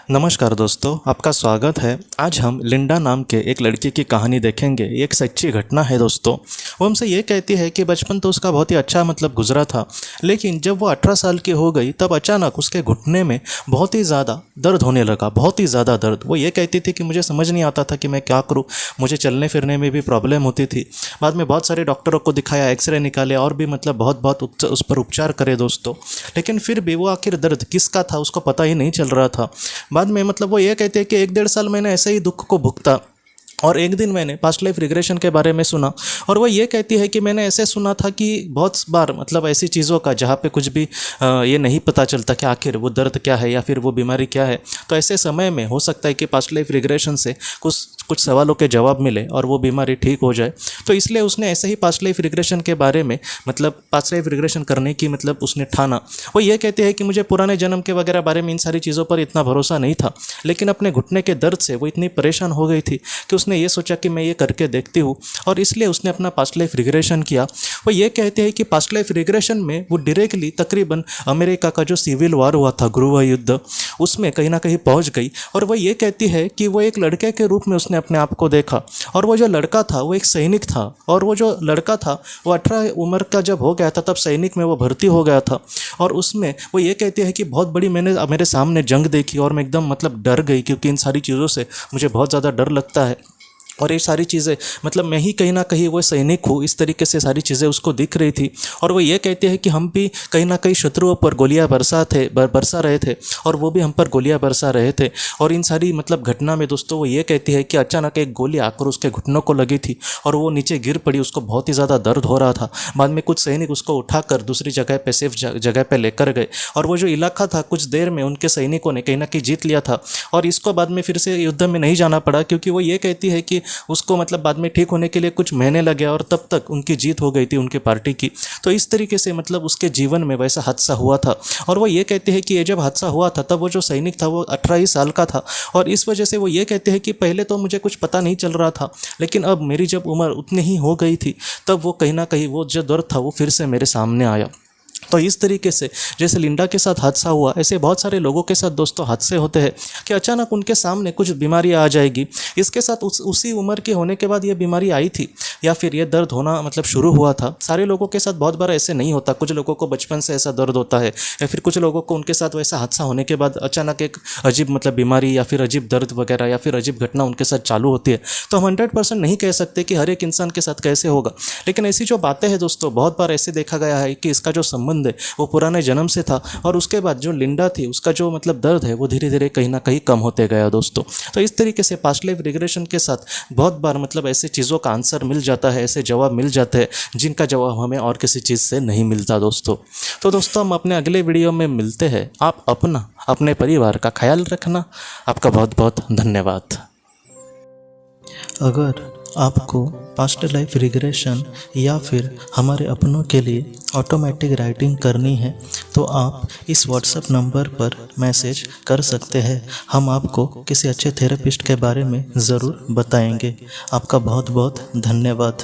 नमस्कार दोस्तों, आपका स्वागत है। आज हम लिंडा नाम के एक लड़की की कहानी देखेंगे। ये एक सच्ची घटना है दोस्तों। वो हमसे ये कहती है कि बचपन तो उसका बहुत ही अच्छा गुजरा था, लेकिन जब वो 18 साल की हो गई तब अचानक उसके घुटने में बहुत ही ज़्यादा दर्द होने लगा, बहुत ही ज़्यादा दर्द। वो ये कहती थी कि मुझे समझ नहीं आता था कि मैं क्या करूँ, मुझे चलने फिरने में भी प्रॉब्लम होती थी। बाद में बहुत सारे डॉक्टरों को दिखाया, एक्सरे निकाले और भी बहुत उस पर उपचार करे दोस्तों, लेकिन फिर भी वो आखिर दर्द किसका था उसको पता ही नहीं चल रहा था। बाद में वो ये कहते हैं कि 1-1.5 साल मैंने ऐसे ही दुख को भुगता और एक दिन मैंने पास्ट लाइफ रिग्रेशन के बारे में सुना। और वो ये कहती है कि मैंने ऐसे सुना था कि बहुत बार ऐसी चीज़ों का जहाँ पे कुछ भी ये नहीं पता चलता कि आखिर वो दर्द क्या है या फिर वो बीमारी क्या है। तो ऐसे समय में हो सकता है कि पास्ट लाइफ रिग्रेशन से कुछ सवालों के जवाब मिले और वो बीमारी ठीक हो जाए। तो इसलिए उसने ऐसे ही पास्ट लाइफ रिग्रेशन के बारे में पास्ट लाइफ रिग्रेशन करने की उसने ठाना। वो ये कहते हैं कि मुझे पुराने जन्म के वगैरह बारे में इन सारी चीज़ों पर इतना भरोसा नहीं था, लेकिन अपने घुटने के दर्द से वो इतनी परेशान हो गई थी कि उसने ये सोचा कि मैं ये करके देखती हूँ, और इसलिए उसने अपना पास्ट लाइफ रिग्रेशन किया। वो ये कहते हैं कि पास्ट लाइफ रिग्रेशन में वो डायरेक्टली तकरीबन अमेरिका का जो सिविल वॉर हुआ था, गृह युद्ध, उसमें कहीं ना कहीं पहुंच गई। और वो ये कहती है कि वो एक लड़के के रूप में उसने अपने आप को देखा, और वो जो लड़का था वो एक सैनिक था, और वो जो लड़का था वो 18 उम्र का जब हो गया था तब सैनिक में वो भर्ती हो गया था। और उसमें वो ये कहती है कि बहुत बड़ी मैंने मेरे सामने जंग देखी और मैं एकदम डर गई, क्योंकि इन सारी चीज़ों से मुझे बहुत ज़्यादा डर लगता है। और ये सारी चीज़ें मैं ही कहीं ना कहीं वो सैनिक हूँ, इस तरीके से सारी चीज़ें उसको दिख रही थी। और वो ये कहते हैं कि हम भी कहीं ना कहीं शत्रुओं पर गोलियां बरसा रहे थे, और वो भी हम पर गोलियां बरसा रहे थे। और इन सारी घटना में दोस्तों वो ये कहती है कि अचानक एक गोली आकर उसके घुटनों को लगी थी और वो नीचे गिर पड़ी, उसको बहुत ही ज़्यादा दर्द हो रहा था। बाद में कुछ सैनिक उसको उठाकर दूसरी जगह पर, सेफ जगह पर लेकर गए, और वो जो इलाका था कुछ देर में उनके सैनिकों ने कहीं ना कहीं जीत लिया था। और इसको बाद में फिर से युद्ध में नहीं जाना पड़ा, क्योंकि वो ये कहती है कि उसको बाद में ठीक होने के लिए कुछ महीने लगे और तब तक उनकी जीत हो गई थी उनके पार्टी की। तो इस तरीके से उसके जीवन में वैसा हादसा हुआ था। और वो ये कहते हैं कि ये जब हादसा हुआ था तब वो जो सैनिक था वो 18 ही साल का था, और इस वजह से वो ये कहते हैं कि पहले तो मुझे कुछ पता नहीं चल रहा था, लेकिन अब मेरी जब उम्र उतनी ही हो गई थी तब वो कहीं ना कहीं वो जो दर्द था वो फिर से मेरे सामने आया। तो इस तरीके से जैसे लिंडा के साथ हादसा हुआ, ऐसे बहुत सारे लोगों के साथ दोस्तों हादसे होते हैं कि अचानक उनके सामने कुछ बीमारी आ जाएगी। इसके साथ उसी उम्र के होने के बाद ये बीमारी आई थी या फिर ये दर्द होना शुरू हुआ था। सारे लोगों के साथ बहुत बार ऐसे नहीं होता, कुछ लोगों को बचपन से ऐसा दर्द होता है, या फिर कुछ लोगों को उनके साथ वैसा हादसा होने के बाद अचानक एक अजीब बीमारी या फिर अजीब दर्द वगैरह या फिर अजीब घटना उनके साथ चालू होती है। तो हम 100% नहीं कह सकते कि हर एक इंसान के साथ कैसे होगा, लेकिन ऐसी जो बातें हैं दोस्तों बहुत बार ऐसे देखा गया है कि इसका जो संबंध है वो पुराने जन्म से था, और उसके बाद जो लिंडा थी उसका जो दर्द है वो धीरे धीरे कहीं ना कहीं कम होते गया दोस्तों। तो इस तरीके से पास्ट लाइफ रिग्रेशन के साथ बहुत बार ऐसे चीज़ों का आंसर मिल जाता है, ऐसे जवाब मिल जाते हैं जिनका जवाब हमें और किसी चीज़ से नहीं मिलता दोस्तों। तो दोस्तों हम अपने अगले वीडियो में मिलते हैं। आप अपने परिवार का ख्याल रखना। आपका बहुत बहुत धन्यवाद। अगर आपको पास्ट लाइफ रिग्रेशन या फिर हमारे अपनों के लिए ऑटोमेटिक राइटिंग करनी है तो आप इस व्हाट्सएप नंबर पर मैसेज कर सकते हैं। हम आपको किसी अच्छे थेरेपिस्ट के बारे में ज़रूर बताएंगे। आपका बहुत बहुत धन्यवाद।